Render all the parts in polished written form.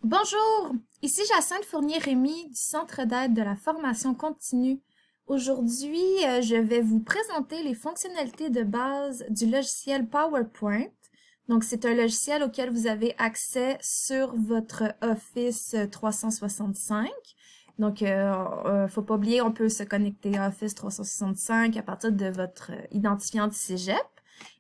Bonjour, ici Jacinthe Fournier-Rémy du Centre d'aide de la formation continue. Aujourd'hui, je vais vous présenter les fonctionnalités de base du logiciel PowerPoint. Donc, c'est un logiciel auquel vous avez accès sur votre Office 365. Donc, faut pas oublier, on peut se connecter à Office 365 à partir de votre identifiant du Cégep.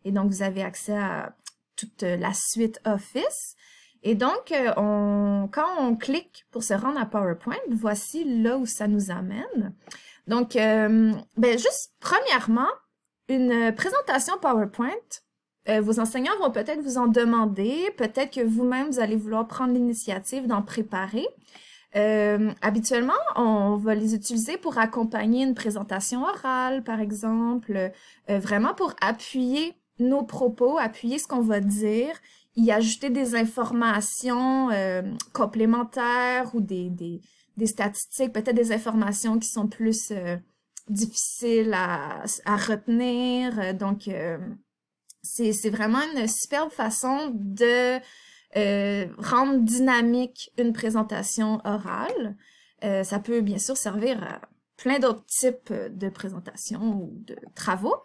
Et donc, vous avez accès à toute la suite Office. Et donc, quand on clique pour se rendre à PowerPoint, voici là où ça nous amène. Donc, juste premièrement, une présentation PowerPoint, vos enseignants vont peut-être vous en demander, peut-être que vous-même, vous allez vouloir prendre l'initiative d'en préparer. Habituellement, on va les utiliser pour accompagner une présentation orale, par exemple, vraiment pour appuyer nos propos, appuyer ce qu'on va dire, y ajouter des informations complémentaires ou des statistiques, peut-être des informations qui sont plus difficiles à retenir. Donc, c'est vraiment une superbe façon de rendre dynamique une présentation orale. Ça peut bien sûr servir à plein d'autres types de présentations ou de travaux.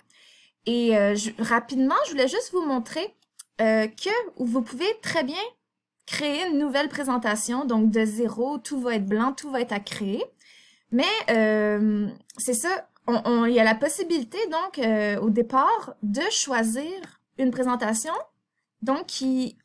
Et rapidement, je voulais juste vous montrer que vous pouvez très bien créer une nouvelle présentation, donc de zéro, tout va être blanc, tout va être à créer. Mais c'est ça, il y a la possibilité donc au départ de choisir une présentation donc qui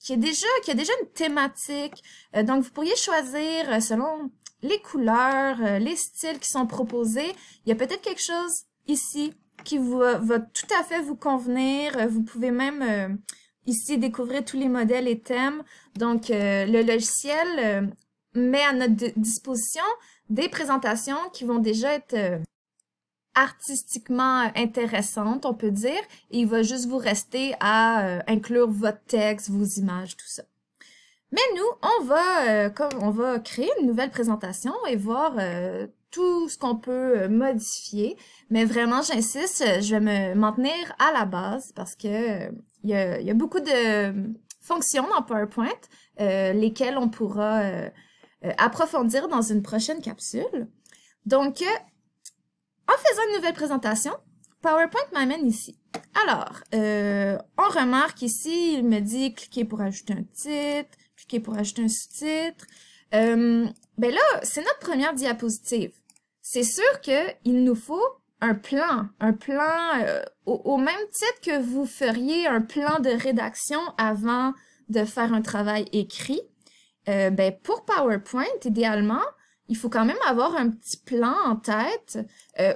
a déjà une thématique. Donc vous pourriez choisir selon les couleurs, les styles qui sont proposés. Il y a peut-être quelque chose ici qui va tout à fait vous convenir. Vous pouvez même ici découvrir tous les modèles et thèmes. Donc, le logiciel met à notre disposition des présentations qui vont déjà être artistiquement intéressantes, on peut dire, et il va juste vous rester à inclure votre texte, vos images, tout ça. Mais nous, on va créer une nouvelle présentation et voir tout ce qu'on peut modifier. Mais vraiment, j'insiste, je vais m'en tenir à la base parce que il y a beaucoup de fonctions dans PowerPoint, lesquelles on pourra approfondir dans une prochaine capsule. Donc, en faisant une nouvelle présentation, PowerPoint m'amène ici. Alors, on remarque ici, il me dit cliquez pour ajouter un titre, cliquez pour ajouter un sous-titre. Ben là, c'est notre première diapositive. C'est sûr qu'il nous faut un plan au même titre que vous feriez un plan de rédaction avant de faire un travail écrit. Ben pour PowerPoint, idéalement, il faut quand même avoir un petit plan en tête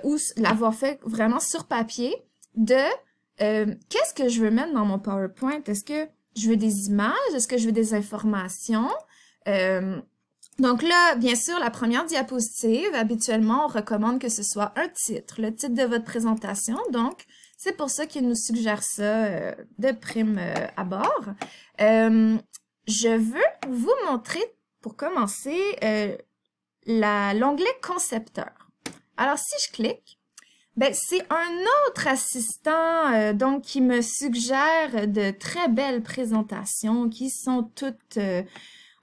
ou l'avoir fait vraiment sur papier de qu'est-ce que je veux mettre dans mon PowerPoint? Est-ce que je veux des images? Est-ce que je veux des informations? Donc là, bien sûr, la première diapositive, habituellement, on recommande que ce soit un titre, le titre de votre présentation. Donc, c'est pour ça qu'il nous suggère ça de prime abord. Je veux vous montrer, pour commencer, l'onglet Concepteur. Alors, si je clique, ben, c'est un autre assistant donc qui me suggère de très belles présentations qui sont toutes,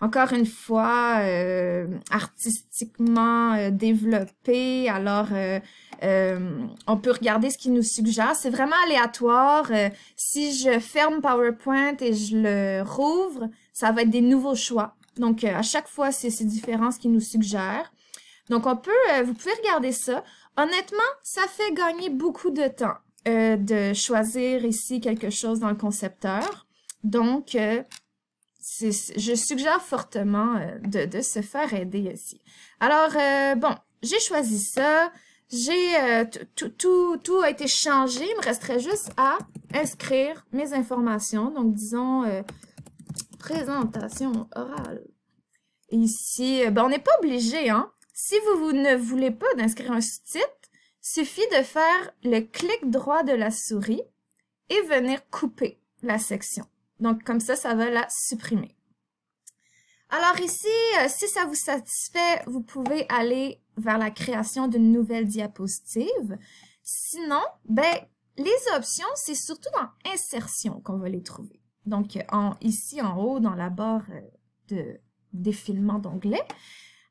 encore une fois, artistiquement développées. Alors, on peut regarder ce qu'il nous suggère. C'est vraiment aléatoire. Si je ferme PowerPoint et je le rouvre, ça va être des nouveaux choix. Donc, à chaque fois, c'est différent ce qu'il nous suggère. Donc, vous pouvez regarder ça. Honnêtement, ça fait gagner beaucoup de temps de choisir ici quelque chose dans le concepteur. Donc, je suggère fortement de se faire aider ici. Alors, bon, j'ai choisi ça. Tout a été changé. Il me resterait juste à inscrire mes informations. Donc, disons, présentation orale. Ici, ben, on n'est pas obligé, hein. Si vous ne voulez pas d'inscrire un sous-titre, suffit de faire le clic droit de la souris et venir couper la section. Donc, comme ça va la supprimer. Alors ici, si ça vous satisfait, vous pouvez aller vers la création d'une nouvelle diapositive. Sinon, ben, les options, c'est surtout dans Insertion qu'on va les trouver. Donc, ici en haut, dans la barre de défilement d'onglets.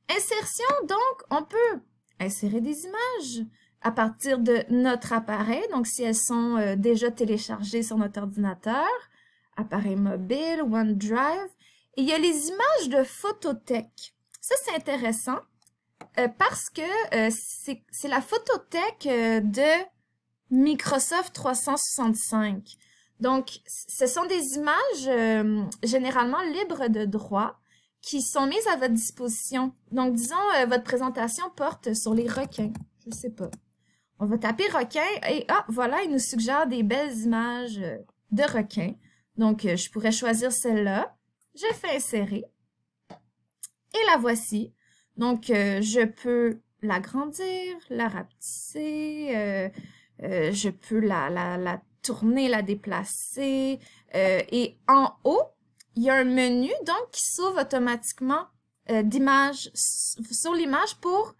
Insertion, donc, on peut insérer des images à partir de notre appareil, donc si elles sont déjà téléchargées sur notre ordinateur, appareil mobile, OneDrive. Et il y a les images de photothèque. Ça, c'est intéressant parce que c'est la photothèque de Microsoft 365. Donc, ce sont des images généralement libres de droit qui sont mises à votre disposition. Donc, disons, votre présentation porte sur les requins. Je sais pas. On va taper requin et voilà, il nous suggère des belles images de requins. Donc, je pourrais choisir celle-là. Je fais insérer. Et la voici. Donc, je peux l'agrandir, la rapetisser, je peux la tourner, la déplacer. Et en haut, il y a un menu donc qui s'ouvre automatiquement d'image sur l'image pour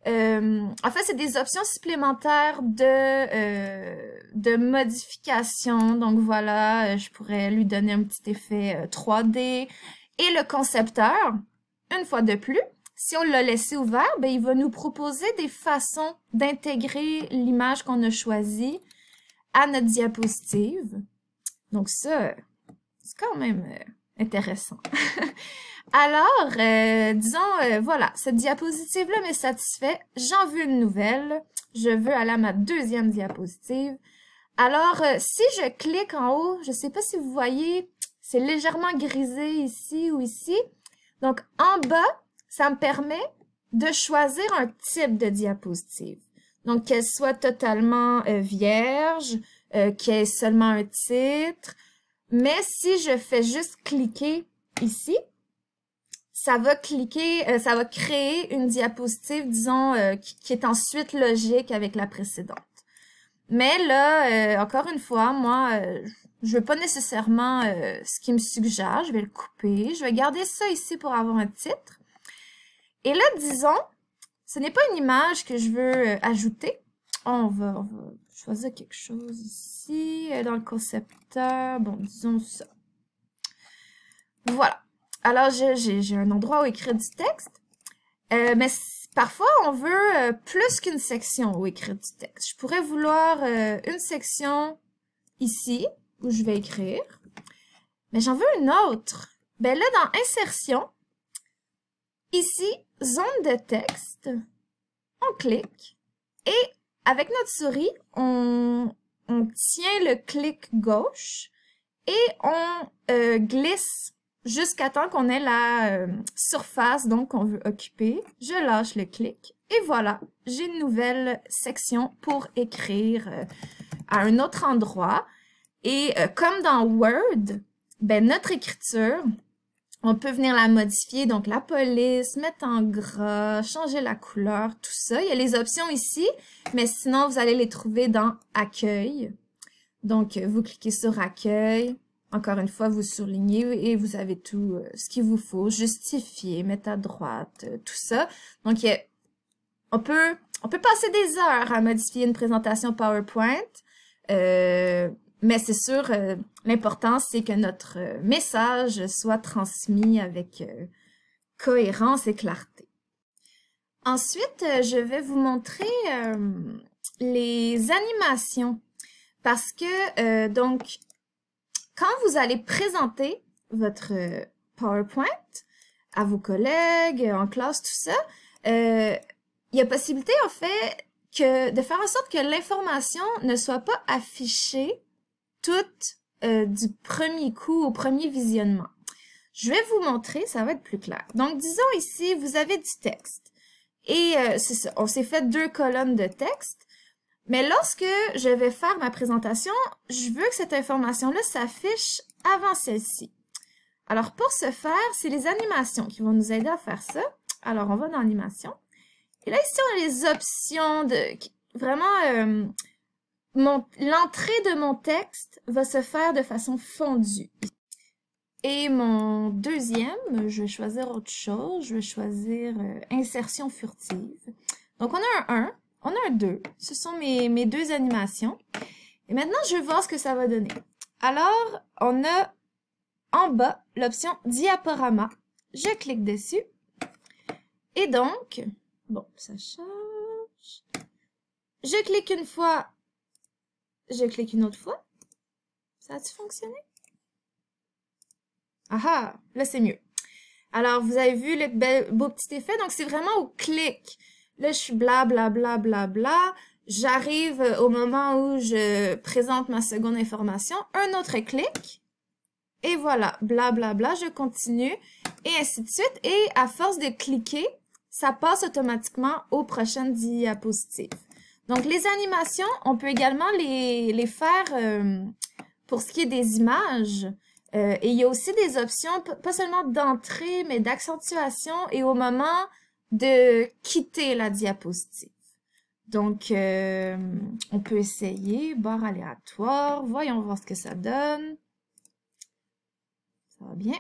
en fait, c'est des options supplémentaires de modification. Donc voilà, je pourrais lui donner un petit effet 3D. Et le concepteur, une fois de plus, si on l'a laissé ouvert, ben, il va nous proposer des façons d'intégrer l'image qu'on a choisie à notre diapositive. Donc ça, c'est quand même intéressant. Alors, disons, voilà, cette diapositive-là m'est satisfaite. J'en veux une nouvelle. Je veux aller à ma deuxième diapositive. Alors, si je clique en haut, je ne sais pas si vous voyez, c'est légèrement grisé ici ou ici. Donc, en bas, ça me permet de choisir un type de diapositive. Donc, qu'elle soit totalement vierge, qu'il y ait seulement un titre. Mais si je fais juste cliquer ici, ça va ça va créer une diapositive, disons, qui est ensuite logique avec la précédente. Mais là, encore une fois, moi, je veux pas nécessairement ce qui me suggère. Je vais le couper. Je vais garder ça ici pour avoir un titre. Et là, disons, ce n'est pas une image que je veux ajouter. On va choisir quelque chose ici, dans le concepteur. Bon, disons ça. Voilà. Alors, j'ai un endroit où écrire du texte, mais parfois, on veut plus qu'une section où écrire du texte. Je pourrais vouloir une section ici, où je vais écrire, mais j'en veux une autre. Ben là, dans Insertion, ici, Zone de texte, on clique, et avec notre souris, on tient le clic gauche, et on glisse jusqu'à temps qu'on ait la surface donc qu'on veut occuper. Je lâche le clic et voilà, j'ai une nouvelle section pour écrire à un autre endroit. Et comme dans Word, ben notre écriture, on peut venir la modifier, donc la police, mettre en gras, changer la couleur, tout ça. Il y a les options ici, mais sinon vous allez les trouver dans Accueil. Donc vous cliquez sur Accueil. Encore une fois, vous surlignez et vous avez tout ce qu'il vous faut, justifier, mettre à droite, tout ça. Donc, on peut passer des heures à modifier une présentation PowerPoint, mais c'est sûr, l'important, c'est que notre message soit transmis avec cohérence et clarté. Ensuite, je vais vous montrer les animations parce que, donc, quand vous allez présenter votre PowerPoint à vos collègues, en classe, tout ça, il y a possibilité, en fait, de faire en sorte que l'information ne soit pas affichée toute du premier coup, au premier visionnement. Je vais vous montrer, ça va être plus clair. Donc, disons ici, vous avez du texte. Et c'est ça, on s'est fait 2 colonnes de texte. Mais lorsque je vais faire ma présentation, je veux que cette information-là s'affiche avant celle-ci. Alors, pour ce faire, c'est les animations qui vont nous aider à faire ça. Alors, on va dans Animation. Et là, ici, on a les options de... Vraiment, l'entrée de mon texte va se faire de façon fondue. Et mon deuxième, je vais choisir autre chose. Je vais choisir Insertion furtive. Donc, on a un 1. On a un 2. Ce sont mes 2 animations. Et maintenant, je vais voir ce que ça va donner. Alors, on a en bas l'option Diaporama. Je clique dessus. Et donc, bon, ça charge. Je clique une fois. Je clique une autre fois. Ça a-tu fonctionné? Ah ah, là c'est mieux. Alors, vous avez vu le beau petit effet. Donc, c'est vraiment au clic. Là, je suis bla bla bla bla bla. J'arrive au moment où je présente ma seconde information. Un autre clic. Et voilà, bla bla bla, je continue. Et ainsi de suite. Et à force de cliquer, ça passe automatiquement aux prochaines diapositives. Donc, les animations, on peut également les faire pour ce qui est des images. Et il y a aussi des options, pas seulement d'entrée, mais d'accentuation et au moment de quitter la diapositive. Donc, on peut essayer, barre aléatoire, voyons voir ce que ça donne. Ça va bien.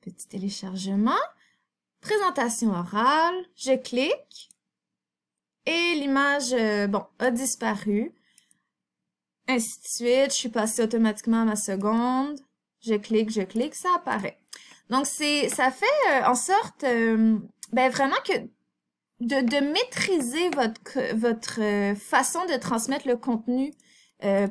Petit téléchargement. Présentation orale, je clique et l'image, bon, a disparu. Ainsi de suite, je suis passée automatiquement à ma seconde. Je clique, ça apparaît. Donc, ça fait en sorte, ben vraiment que de maîtriser votre façon de transmettre le contenu.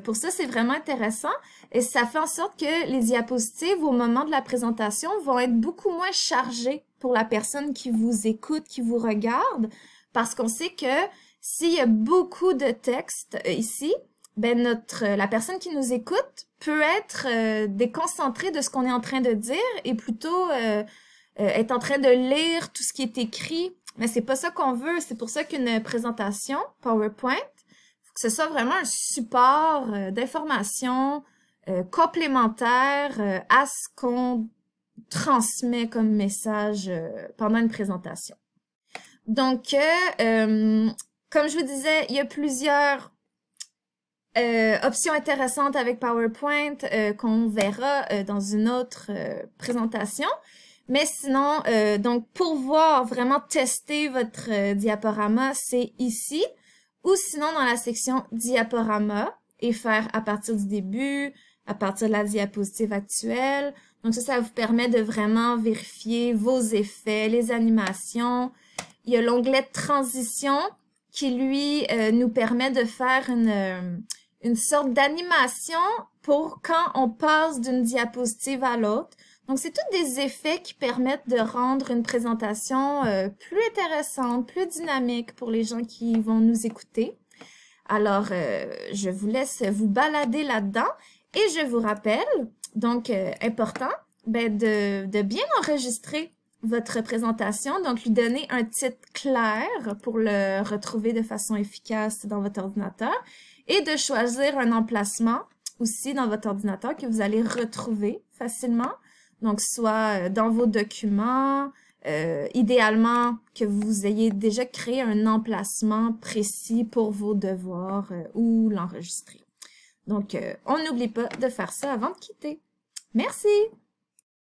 Pour ça, c'est vraiment intéressant. Et ça fait en sorte que les diapositives, au moment de la présentation, vont être beaucoup moins chargées pour la personne qui vous écoute, qui vous regarde, parce qu'on sait que s'il y a beaucoup de texte ici, ben la personne qui nous écoute peut être déconcentrée de ce qu'on est en train de dire et plutôt être en train de lire tout ce qui est écrit. Mais c'est pas ça qu'on veut. C'est pour ça qu'une présentation PowerPoint, faut que ce soit vraiment un support d'information complémentaire à ce qu'on transmet comme message pendant une présentation. Donc, comme je vous disais, il y a plusieurs options intéressantes avec PowerPoint qu'on verra dans une autre présentation. Mais sinon, donc pour voir, vraiment tester votre diaporama, c'est ici. Ou sinon dans la section diaporama et faire à partir du début, à partir de la diapositive actuelle. Donc ça vous permet de vraiment vérifier vos effets, les animations. Il y a l'onglet transition qui lui nous permet de faire une sorte d'animation pour quand on passe d'une diapositive à l'autre. Donc, c'est tous des effets qui permettent de rendre une présentation plus intéressante, plus dynamique pour les gens qui vont nous écouter. Alors, je vous laisse vous balader là-dedans et je vous rappelle, donc, important, ben, de bien enregistrer votre présentation, donc lui donner un titre clair pour le retrouver de façon efficace dans votre ordinateur et de choisir un emplacement aussi dans votre ordinateur que vous allez retrouver facilement. Donc, soit dans vos documents, idéalement que vous ayez déjà créé un emplacement précis pour vos devoirs ou l'enregistrer. Donc, on n'oublie pas de faire ça avant de quitter. Merci!